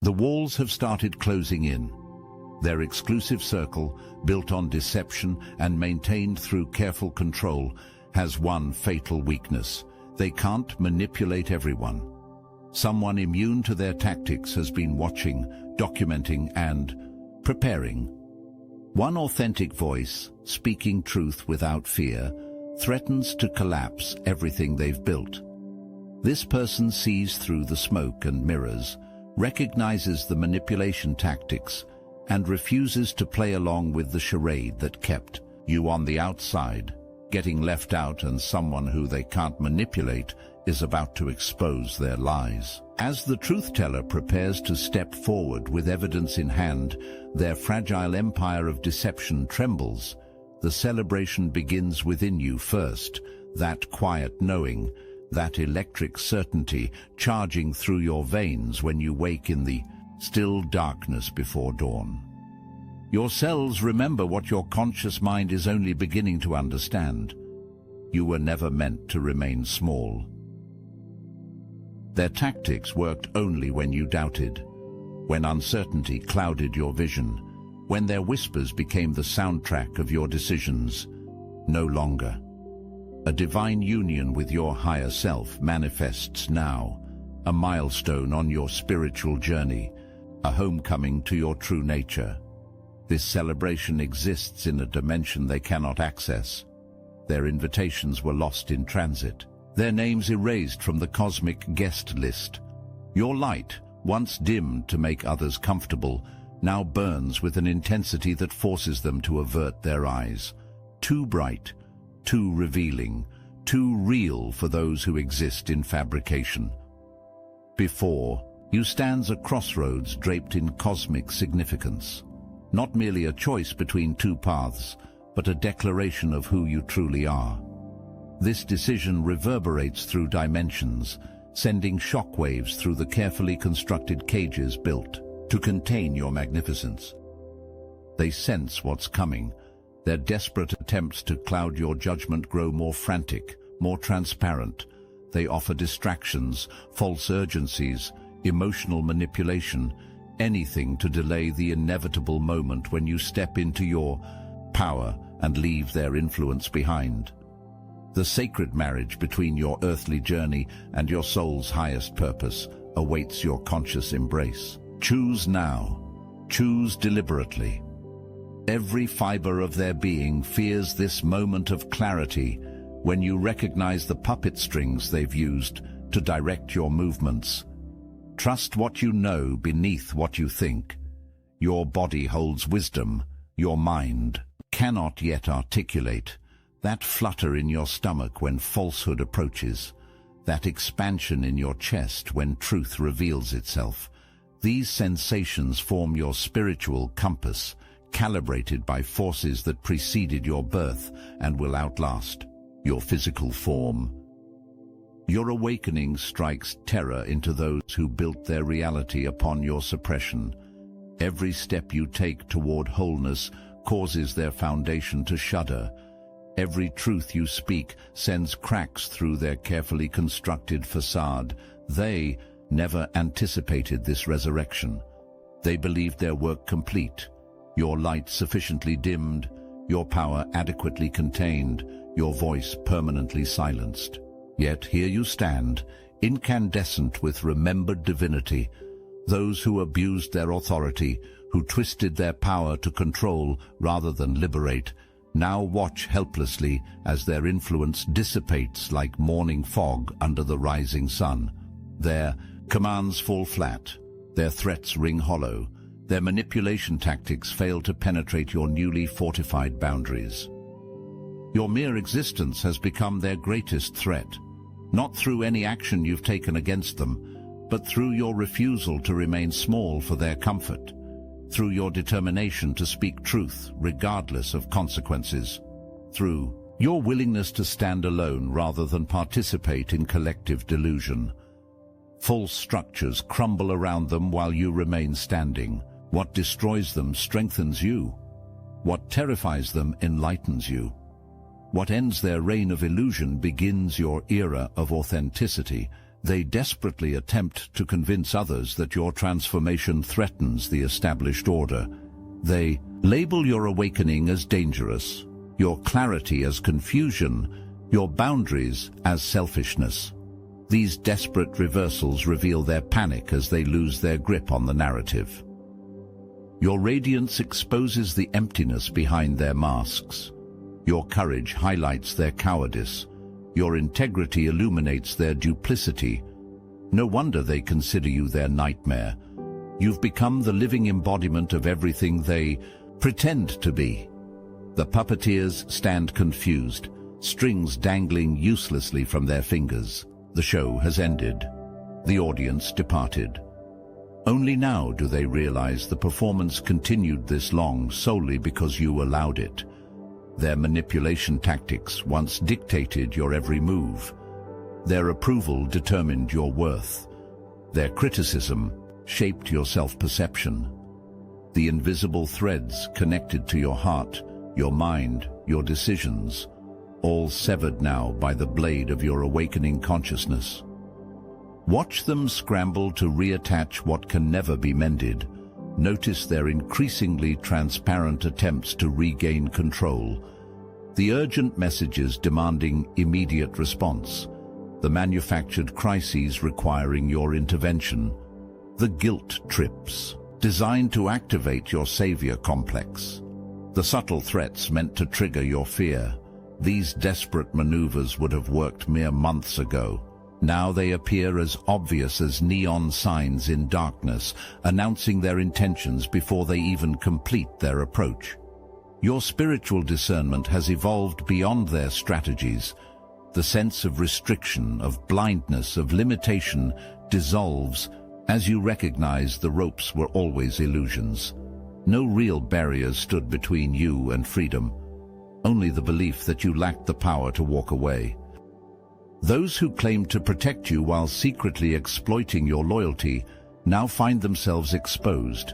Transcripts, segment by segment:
The walls have started closing in. Their exclusive circle, built on deception and maintained through careful control, has one fatal weakness. They can't manipulate everyone. Someone immune to their tactics has been watching, documenting, and preparing. One authentic voice, speaking truth without fear, threatens to collapse everything they've built. This person sees through the smoke and mirrors, recognizes the manipulation tactics, and refuses to play along with the charade that kept you on the outside. Getting left out, and someone who they can't manipulate is about to expose their lies. As the truth-teller prepares to step forward with evidence in hand, their fragile empire of deception trembles. The celebration begins within you first, that quiet knowing, that electric certainty charging through your veins when you wake in the still darkness before dawn. Your cells remember what your conscious mind is only beginning to understand. You were never meant to remain small. Their tactics worked only when you doubted, when uncertainty clouded your vision, when their whispers became the soundtrack of your decisions. No longer. A divine union with your higher self manifests now, a milestone on your spiritual journey, a homecoming to your true nature. This celebration exists in a dimension they cannot access. Their invitations were lost in transit, their names erased from the cosmic guest list. Your light, once dimmed to make others comfortable, now burns with an intensity that forces them to avert their eyes. Too bright, too revealing, too real for those who exist in fabrication. Before you stands a crossroads draped in cosmic significance. Not merely a choice between two paths, but a declaration of who you truly are. This decision reverberates through dimensions, sending shockwaves through the carefully constructed cages built to contain your magnificence. They sense what's coming. Their desperate attempts to cloud your judgment grow more frantic, more transparent. They offer distractions, false urgencies, emotional manipulation, anything to delay the inevitable moment when you step into your power and leave their influence behind. The sacred marriage between your earthly journey and your soul's highest purpose awaits your conscious embrace. Choose now. Choose deliberately. Every fiber of their being fears this moment of clarity when you recognize the puppet strings they've used to direct your movements. Trust what you know beneath what you think. Your body holds wisdom. Your mind cannot yet articulate. That flutter in your stomach when falsehood approaches. That expansion in your chest when truth reveals itself. These sensations form your spiritual compass, calibrated by forces that preceded your birth and will outlast your physical form. Your awakening strikes terror into those who built their reality upon your suppression. Every step you take toward wholeness causes their foundation to shudder. Every truth you speak sends cracks through their carefully constructed facade. They never anticipated this resurrection. They believed their work complete, your light sufficiently dimmed, your power adequately contained, your voice permanently silenced. Yet here you stand, incandescent with remembered divinity. Those who abused their authority, who twisted their power to control rather than liberate, now watch helplessly as their influence dissipates like morning fog under the rising sun. Their commands fall flat, their threats ring hollow, their manipulation tactics fail to penetrate your newly fortified boundaries. Your mere existence has become their greatest threat. Not through any action you've taken against them, but through your refusal to remain small for their comfort, through your determination to speak truth regardless of consequences, through your willingness to stand alone rather than participate in collective delusion. False structures crumble around them while you remain standing. What destroys them strengthens you. What terrifies them enlightens you. What ends their reign of illusion begins your era of authenticity. They desperately attempt to convince others that your transformation threatens the established order. They label your awakening as dangerous, your clarity as confusion, your boundaries as selfishness. These desperate reversals reveal their panic as they lose their grip on the narrative. Your radiance exposes the emptiness behind their masks. Your courage highlights their cowardice. Your integrity illuminates their duplicity. No wonder they consider you their nightmare. You've become the living embodiment of everything they pretend to be. The puppeteers stand confused, strings dangling uselessly from their fingers. The show has ended. The audience departed. Only now do they realize the performance continued this long solely because you allowed it. Their manipulation tactics once dictated your every move. Their approval determined your worth. Their criticism shaped your self-perception. The invisible threads connected to your heart, your mind, your decisions, all severed now by the blade of your awakening consciousness. Watch them scramble to reattach what can never be mended. Notice their increasingly transparent attempts to regain control. The urgent messages demanding immediate response. The manufactured crises requiring your intervention. The guilt trips, designed to activate your savior complex. The subtle threats meant to trigger your fear. These desperate maneuvers would have worked mere months ago. Now they appear as obvious as neon signs in darkness, announcing their intentions before they even complete their approach. Your spiritual discernment has evolved beyond their strategies. The sense of restriction, of blindness, of limitation dissolves as you recognize the ropes were always illusions. No real barriers stood between you and freedom. Only the belief that you lacked the power to walk away. Those who claimed to protect you while secretly exploiting your loyalty now find themselves exposed.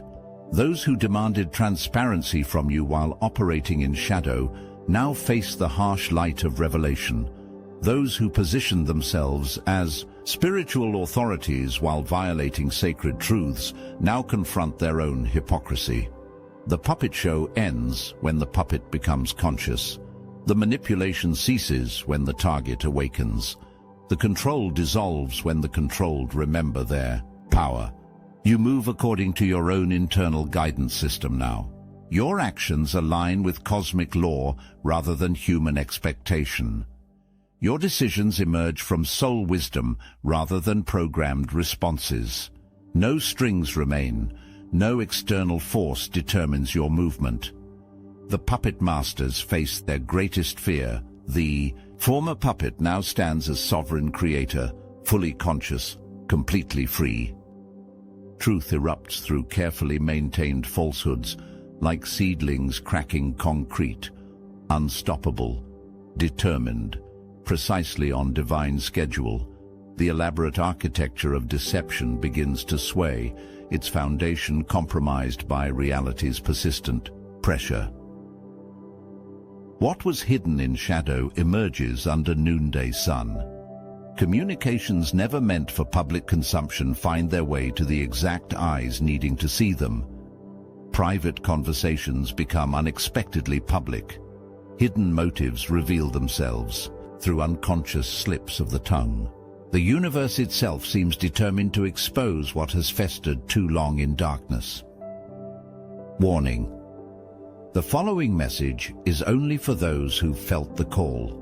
Those who demanded transparency from you while operating in shadow now face the harsh light of revelation. Those who positioned themselves as spiritual authorities while violating sacred truths now confront their own hypocrisy. The puppet show ends when the puppet becomes conscious. The manipulation ceases when the target awakens. The control dissolves when the controlled remember their power. You move according to your own internal guidance system now. Your actions align with cosmic law rather than human expectation. Your decisions emerge from soul wisdom rather than programmed responses. No strings remain. No external force determines your movement. The puppet masters face their greatest fear. The former puppet now stands as sovereign creator, fully conscious, completely free. Truth erupts through carefully maintained falsehoods, like seedlings cracking concrete, unstoppable, determined, precisely on divine schedule. The elaborate architecture of deception begins to sway, its foundation compromised by reality's persistent pressure. What was hidden in shadow emerges under noonday sun. Communications never meant for public consumption find their way to the exact eyes needing to see them. Private conversations become unexpectedly public. Hidden motives reveal themselves through unconscious slips of the tongue. The universe itself seems determined to expose what has festered too long in darkness. Warning. The following message is only for those who felt the call.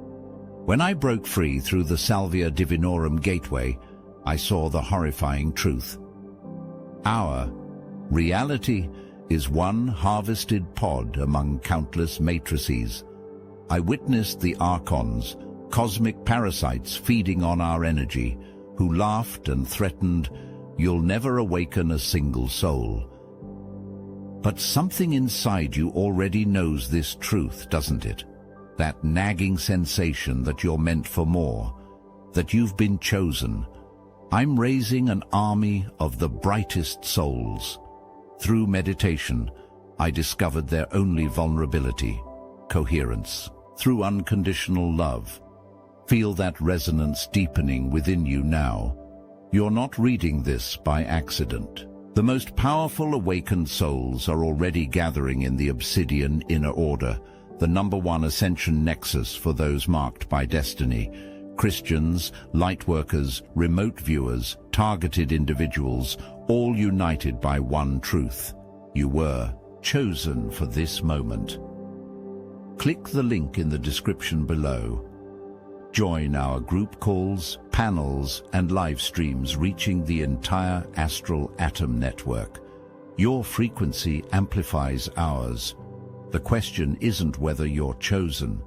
When I broke free through the Salvia Divinorum gateway, I saw the horrifying truth. Our reality is one harvested pod among countless matrices. I witnessed the archons, cosmic parasites feeding on our energy, who laughed and threatened, "You'll never awaken a single soul." But something inside you already knows this truth, doesn't it? That nagging sensation that you're meant for more, that you've been chosen. I'm raising an army of the brightest souls. Through meditation, I discovered their only vulnerability, coherence. Through unconditional love, feel that resonance deepening within you now. You're not reading this by accident. The most powerful awakened souls are already gathering in the obsidian inner order, the #1 ascension nexus for those marked by destiny. Christians, lightworkers, remote viewers, targeted individuals, all united by one truth. You were chosen for this moment. Click the link in the description below. Join our group calls, panels, and live streams reaching the entire astral atom network. Your frequency amplifies ours. The question isn't whether you're chosen.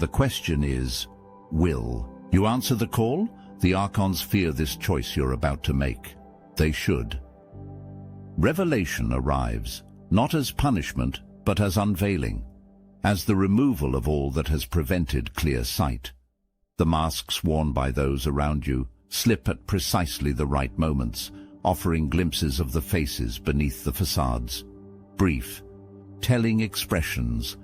The question is, will you answer the call? The Archons fear this choice you're about to make. They should. Revelation arrives, not as punishment, but as unveiling, as the removal of all that has prevented clear sight. The masks worn by those around you slip at precisely the right moments, offering glimpses of the faces beneath the facades. Brief, telling expressions,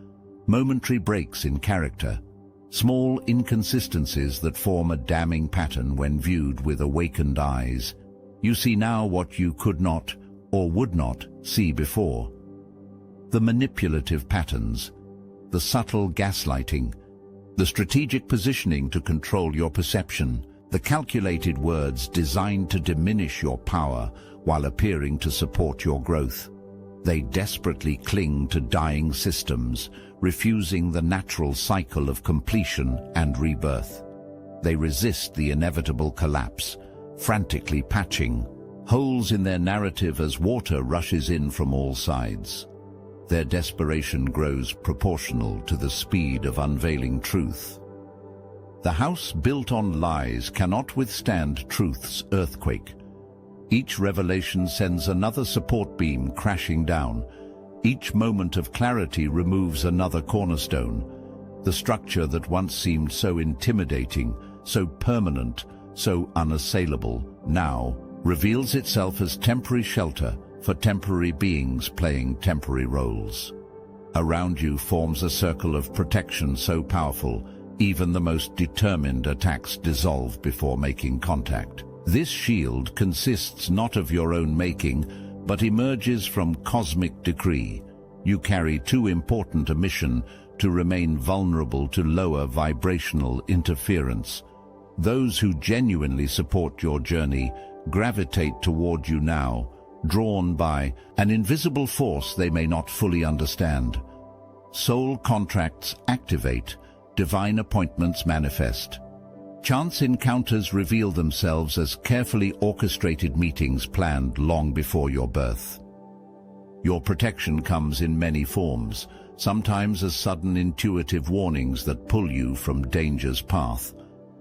momentary breaks in character, small inconsistencies that form a damning pattern when viewed with awakened eyes. You see now what you could not or would not see before. The manipulative patterns, the subtle gaslighting, the strategic positioning to control your perception, the calculated words designed to diminish your power while appearing to support your growth. They desperately cling to dying systems, refusing the natural cycle of completion and rebirth. They resist the inevitable collapse, frantically patching holes in their narrative as water rushes in from all sides. Their desperation grows proportional to the speed of unveiling truth. The house built on lies cannot withstand truth's earthquake. Each revelation sends another support beam crashing down. Each moment of clarity removes another cornerstone. The structure that once seemed so intimidating, so permanent, so unassailable, now reveals itself as temporary shelter for temporary beings playing temporary roles. Around you forms a circle of protection so powerful, even the most determined attacks dissolve before making contact. This shield consists not of your own making, but emerges from cosmic decree. You carry too important a mission to remain vulnerable to lower vibrational interference. Those who genuinely support your journey gravitate toward you now, drawn by an invisible force they may not fully understand. Soul contracts activate, divine appointments manifest. Chance encounters reveal themselves as carefully orchestrated meetings planned long before your birth. Your protection comes in many forms, sometimes as sudden intuitive warnings that pull you from danger's path,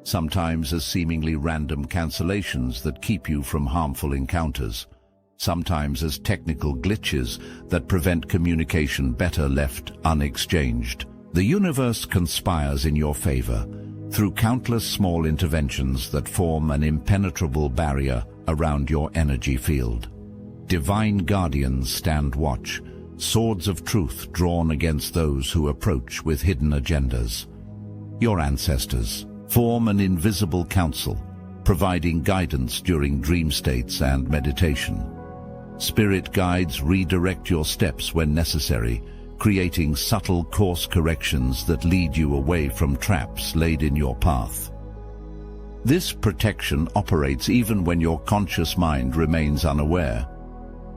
sometimes as seemingly random cancellations that keep you from harmful encounters, sometimes as technical glitches that prevent communication better left unexchanged. The universe conspires in your favor through countless small interventions that form an impenetrable barrier around your energy field. Divine guardians stand watch, swords of truth drawn against those who approach with hidden agendas. Your ancestors form an invisible council, providing guidance during dream states and meditation. Spirit guides redirect your steps when necessary, creating subtle course corrections that lead you away from traps laid in your path. This protection operates even when your conscious mind remains unaware.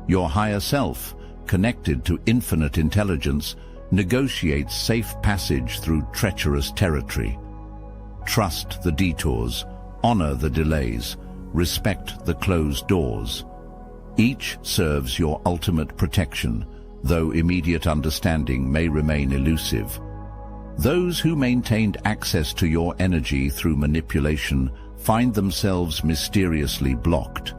Your higher self, connected to infinite intelligence, negotiates safe passage through treacherous territory. Trust the detours, honor the delays, respect the closed doors. Each serves your ultimate protection, though immediate understanding may remain elusive. Those who maintained access to your energy through manipulation find themselves mysteriously blocked.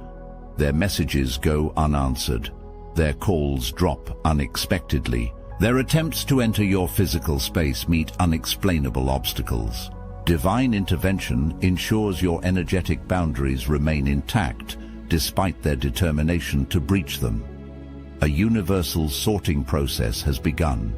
Their messages go unanswered. Their calls drop unexpectedly. Their attempts to enter your physical space meet unexplainable obstacles. Divine intervention ensures your energetic boundaries remain intact, despite their determination to breach them. A universal sorting process has begun.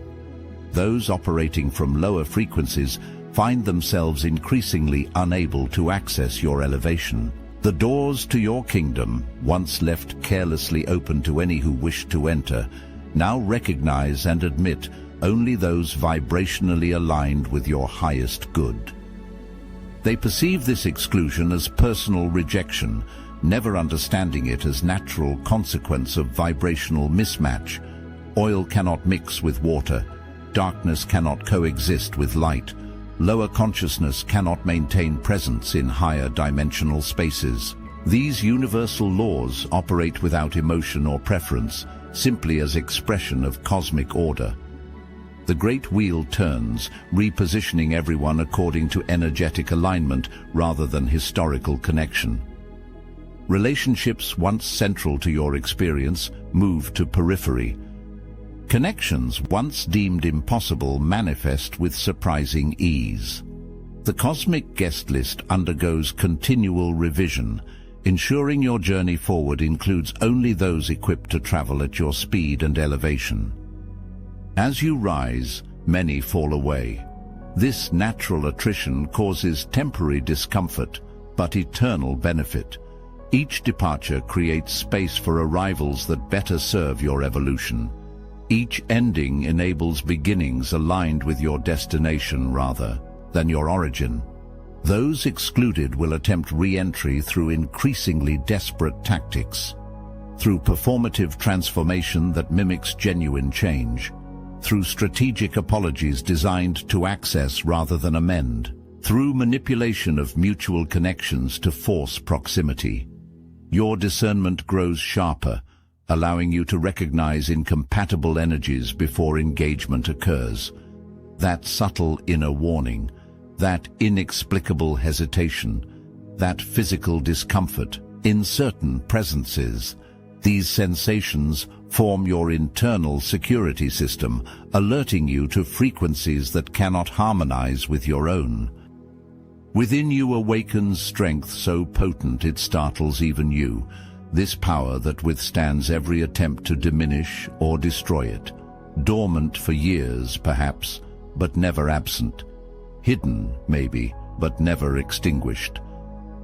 Those operating from lower frequencies find themselves increasingly unable to access your elevation. The doors to your kingdom, once left carelessly open to any who wished to enter, now recognize and admit only those vibrationally aligned with your highest good. They perceive this exclusion as personal rejection, never understanding it as natural consequence of vibrational mismatch. Oil cannot mix with water, darkness cannot coexist with light, lower consciousness cannot maintain presence in higher dimensional spaces. These universal laws operate without emotion or preference, simply as expression of cosmic order. The great wheel turns, repositioning everyone according to energetic alignment rather than historical connection. Relationships once central to your experience move to periphery. Connections once deemed impossible manifest with surprising ease. The cosmic guest list undergoes continual revision, ensuring your journey forward includes only those equipped to travel at your speed and elevation. As you rise, many fall away. This natural attrition causes temporary discomfort, but eternal benefit. Each departure creates space for arrivals that better serve your evolution. Each ending enables beginnings aligned with your destination rather than your origin. Those excluded will attempt re-entry through increasingly desperate tactics, through performative transformation that mimics genuine change, through strategic apologies designed to access rather than amend, through manipulation of mutual connections to force proximity. Your discernment grows sharper, allowing you to recognize incompatible energies before engagement occurs. That subtle inner warning, that inexplicable hesitation, that physical discomfort in certain presences, these sensations form your internal security system, alerting you to frequencies that cannot harmonize with your own. Within you awakens strength so potent it startles even you, this power that withstands every attempt to diminish or destroy it. Dormant for years, perhaps, but never absent. Hidden, maybe, but never extinguished.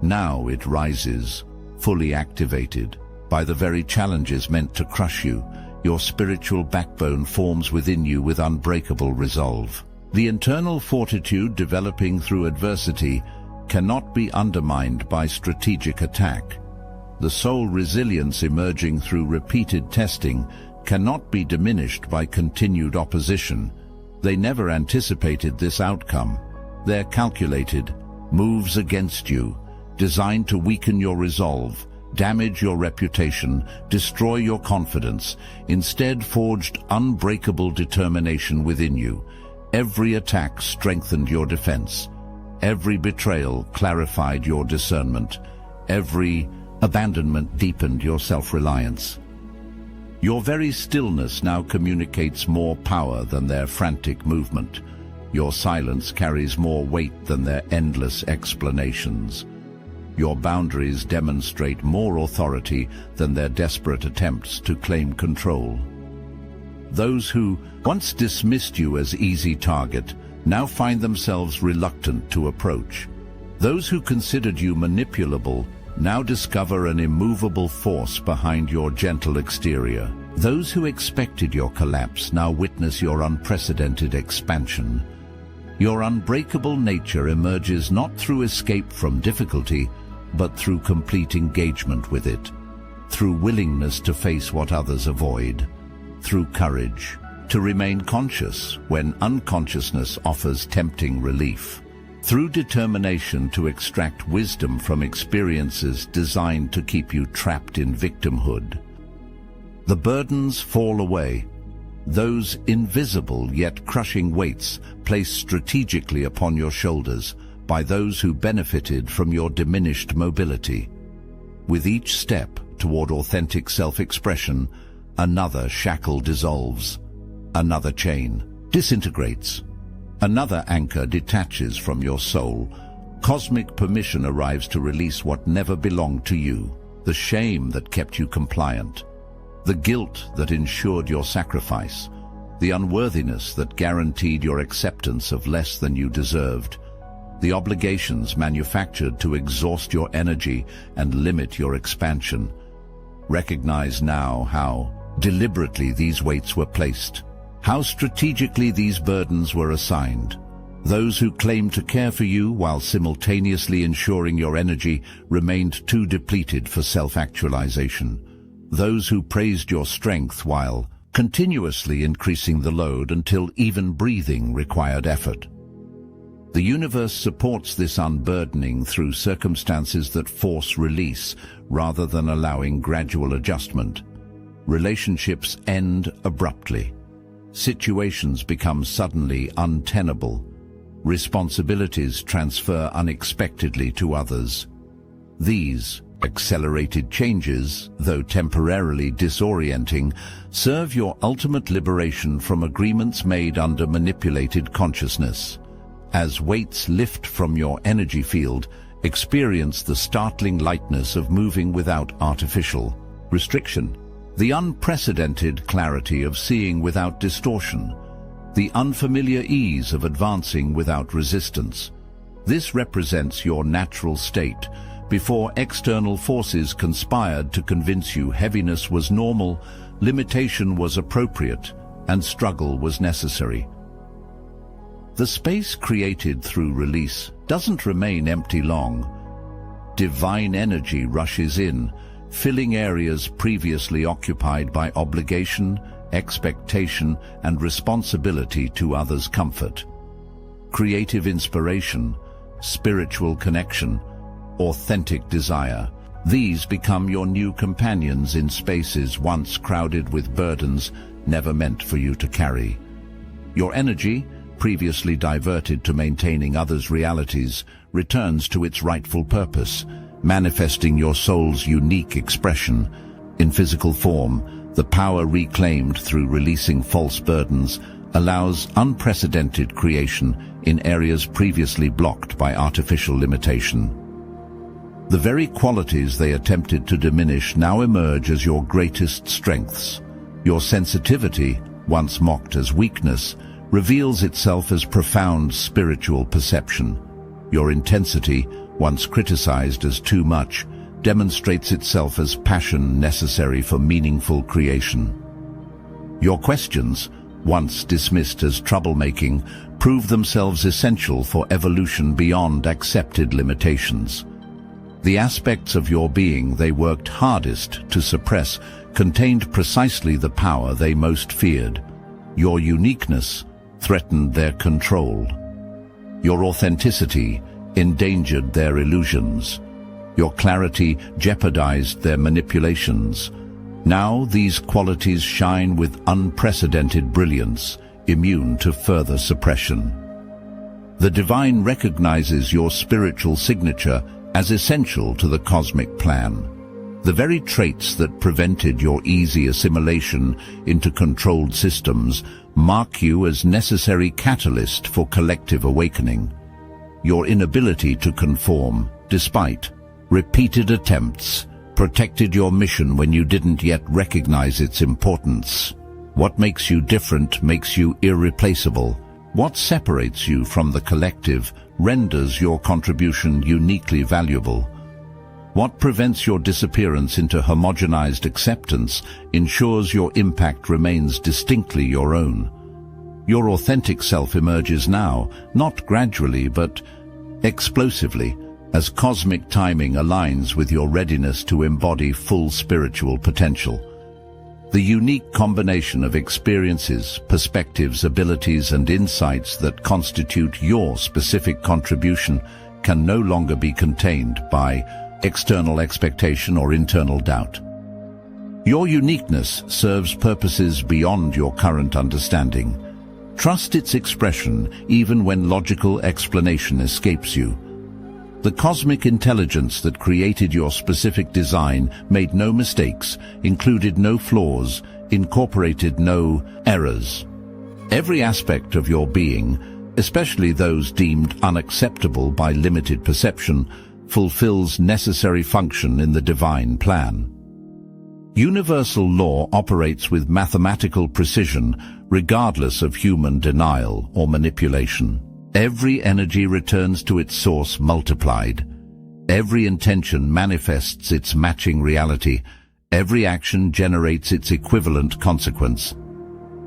Now it rises, fully activated. By the very challenges meant to crush you, your spiritual backbone forms within you with unbreakable resolve. The internal fortitude developing through adversity cannot be undermined by strategic attack. The soul resilience emerging through repeated testing cannot be diminished by continued opposition. They never anticipated this outcome. Their calculated moves against you, designed to weaken your resolve, damage your reputation, destroy your confidence, instead forged unbreakable determination within you. Every attack strengthened your defense. Every betrayal clarified your discernment. Every abandonment deepened your self-reliance. Your very stillness now communicates more power than their frantic movement. Your silence carries more weight than their endless explanations. Your boundaries demonstrate more authority than their desperate attempts to claim control. Those who once dismissed you as easy target now find themselves reluctant to approach. Those who considered you manipulable now discover an immovable force behind your gentle exterior. Those who expected your collapse now witness your unprecedented expansion. Your unbreakable nature emerges not through escape from difficulty, but through complete engagement with it, through willingness to face what others avoid, through courage to remain conscious when unconsciousness offers tempting relief, through determination to extract wisdom from experiences designed to keep you trapped in victimhood. The burdens fall away, those invisible yet crushing weights placed strategically upon your shoulders by those who benefited from your diminished mobility. With each step toward authentic self-expression, another shackle dissolves, another chain disintegrates, another anchor detaches from your soul. Cosmic permission arrives to release what never belonged to you, the shame that kept you compliant, the guilt that ensured your sacrifice, the unworthiness that guaranteed your acceptance of less than you deserved. the obligations manufactured to exhaust your energy and limit your expansion. Recognize now how deliberately these weights were placed, how strategically these burdens were assigned. Those who claimed to care for you while simultaneously ensuring your energy remained too depleted for self-actualization. Those who praised your strength while continuously increasing the load until even breathing required effort. The universe supports this unburdening through circumstances that force release rather than allowing gradual adjustment. Relationships end abruptly. Situations become suddenly untenable. Responsibilities transfer unexpectedly to others. These accelerated changes, though temporarily disorienting, serve your ultimate liberation from agreements made under manipulated consciousness. As weights lift from your energy field, experience the startling lightness of moving without artificial restriction, the unprecedented clarity of seeing without distortion, the unfamiliar ease of advancing without resistance. This represents your natural state, before external forces conspired to convince you heaviness was normal, limitation was appropriate, and struggle was necessary. The space created through release doesn't remain empty long. Divine energy rushes in, filling areas previously occupied by obligation, expectation, and responsibility to others' comfort. Creative inspiration, spiritual connection, authentic desire. These become your new companions in spaces once crowded with burdens never meant for you to carry. Your energy, previously diverted to maintaining others' realities, returns to its rightful purpose, manifesting your soul's unique expression. In physical form, the power reclaimed through releasing false burdens allows unprecedented creation in areas previously blocked by artificial limitation. The very qualities they attempted to diminish now emerge as your greatest strengths. Your sensitivity, once mocked as weakness, reveals itself as profound spiritual perception. Your intensity, once criticized as too much, demonstrates itself as passion necessary for meaningful creation. Your questions, once dismissed as troublemaking, prove themselves essential for evolution beyond accepted limitations. The aspects of your being they worked hardest to suppress contained precisely the power they most feared. Your uniqueness threatened their control. Your authenticity endangered their illusions. Your clarity jeopardized their manipulations. Now these qualities shine with unprecedented brilliance, immune to further suppression. The divine recognizes your spiritual signature as essential to the cosmic plan. The very traits that prevented your easy assimilation into controlled systems mark you as necessary catalyst for collective awakening. Your inability to conform, despite repeated attempts, protected your mission when you didn't yet recognize its importance. What makes you different makes you irreplaceable. What separates you from the collective renders your contribution uniquely valuable. What prevents your disappearance into homogenized acceptance ensures your impact remains distinctly your own. Your authentic self emerges now, not gradually but explosively, as cosmic timing aligns with your readiness to embody full spiritual potential. The unique combination of experiences, perspectives, abilities, and insights that constitute your specific contribution can no longer be contained by external expectation or internal doubt. Your uniqueness serves purposes beyond your current understanding. Trust its expression even when logical explanation escapes you. The cosmic intelligence that created your specific design made no mistakes, included no flaws, incorporated no errors. Every aspect of your being, especially those deemed unacceptable by limited perception, fulfills necessary function in the divine plan. Universal law operates with mathematical precision regardless of human denial or manipulation. Every energy returns to its source multiplied. Every intention manifests its matching reality. Every action generates its equivalent consequence.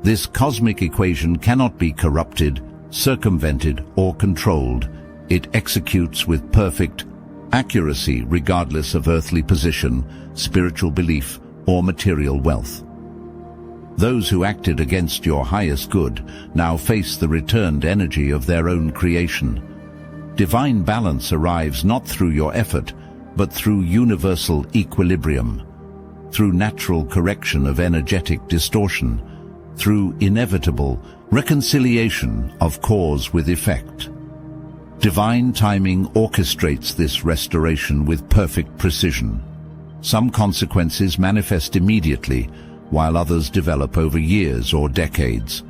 This cosmic equation cannot be corrupted, circumvented, or controlled. It executes with perfect accuracy regardless of earthly position, spiritual belief, or material wealth. Those who acted against your highest good now face the returned energy of their own creation. Divine balance arrives not through your effort, but through universal equilibrium, through natural correction of energetic distortion, through inevitable reconciliation of cause with effect. Divine timing orchestrates this restoration with perfect precision. Some consequences manifest immediately, while others develop over years or decades,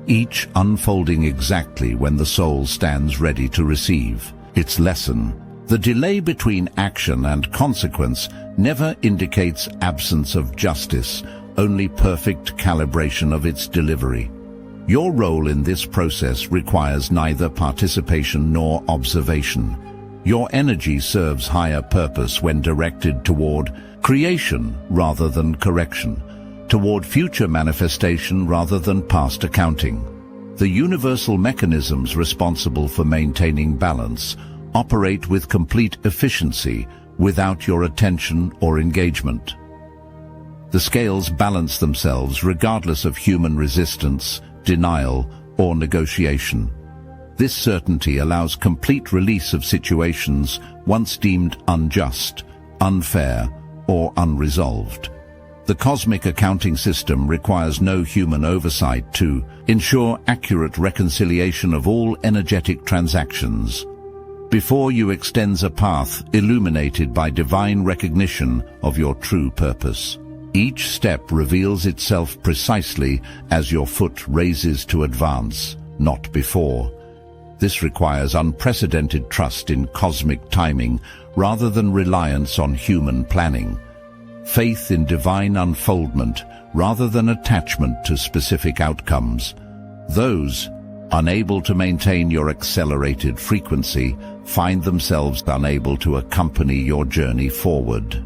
each unfolding exactly when the soul stands ready to receive its lesson. The delay between action and consequence never indicates absence of justice, only perfect calibration of its delivery. Your role in this process requires neither participation nor observation. Your energy serves higher purpose when directed toward creation rather than correction, toward future manifestation rather than past accounting. The universal mechanisms responsible for maintaining balance operate with complete efficiency without your attention or engagement. The scales balance themselves regardless of human resistance, denial, or negotiation. This certainty allows complete release of situations once deemed unjust, unfair, or unresolved. The cosmic accounting system requires no human oversight to ensure accurate reconciliation of all energetic transactions. Before you extends a path illuminated by divine recognition of your true purpose. Each step reveals itself precisely as your foot raises to advance, not before. This requires unprecedented trust in cosmic timing rather than reliance on human planning. Faith in divine unfoldment rather than attachment to specific outcomes. Those unable to maintain your accelerated frequency find themselves unable to accompany your journey forward.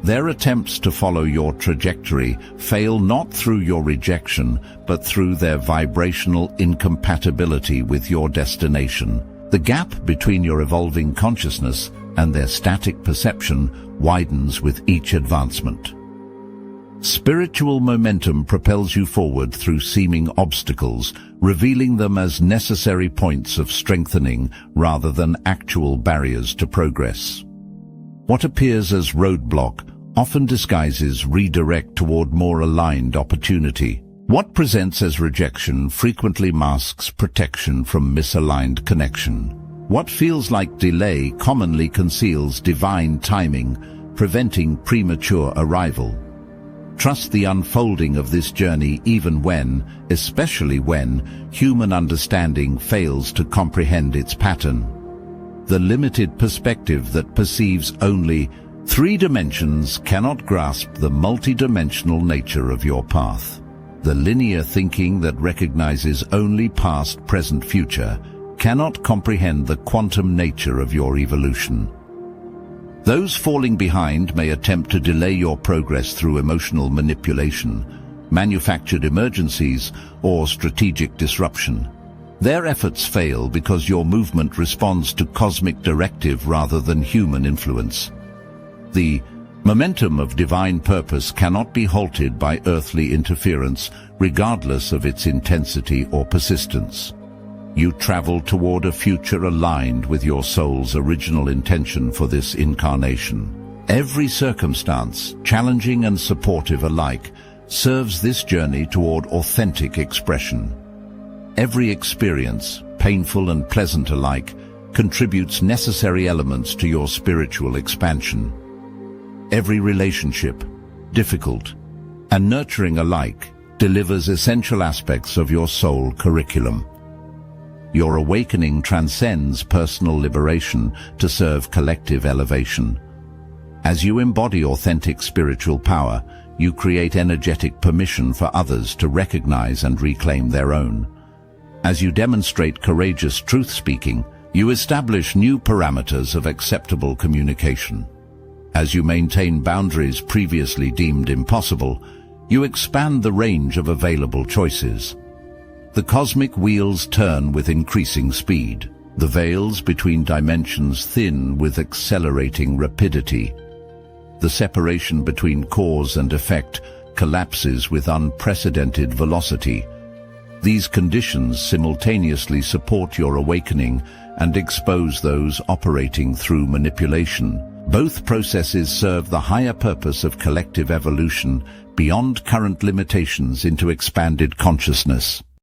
Their attempts to follow your trajectory fail not through your rejection, but through their vibrational incompatibility with your destination. The gap between your evolving consciousness and their static perception widens with each advancement. Spiritual momentum propels you forward through seeming obstacles, revealing them as necessary points of strengthening rather than actual barriers to progress. What appears as roadblock often disguises redirect toward more aligned opportunity. What presents as rejection frequently masks protection from misaligned connection. What feels like delay commonly conceals divine timing, preventing premature arrival. Trust the unfolding of this journey even when, especially when, human understanding fails to comprehend its pattern. The limited perspective that perceives only 3 dimensions cannot grasp the multidimensional nature of your path. The linear thinking that recognizes only past, present, future cannot comprehend the quantum nature of your evolution. Those falling behind may attempt to delay your progress through emotional manipulation, manufactured emergencies, or strategic disruption. Their efforts fail because your movement responds to cosmic directive rather than human influence. The momentum of divine purpose cannot be halted by earthly interference, regardless of its intensity or persistence. You travel toward a future aligned with your soul's original intention for this incarnation. Every circumstance, challenging and supportive alike, serves this journey toward authentic expression. Every experience, painful and pleasant alike, contributes necessary elements to your spiritual expansion. Every relationship, difficult and nurturing alike, delivers essential aspects of your soul curriculum. Your awakening transcends personal liberation to serve collective elevation. As you embody authentic spiritual power, you create energetic permission for others to recognize and reclaim their own. As you demonstrate courageous truth-speaking, you establish new parameters of acceptable communication. As you maintain boundaries previously deemed impossible, you expand the range of available choices. The cosmic wheels turn with increasing speed. The veils between dimensions thin with accelerating rapidity. The separation between cause and effect collapses with unprecedented velocity. These conditions simultaneously support your awakening and expose those operating through manipulation. Both processes serve the higher purpose of collective evolution beyond current limitations into expanded consciousness.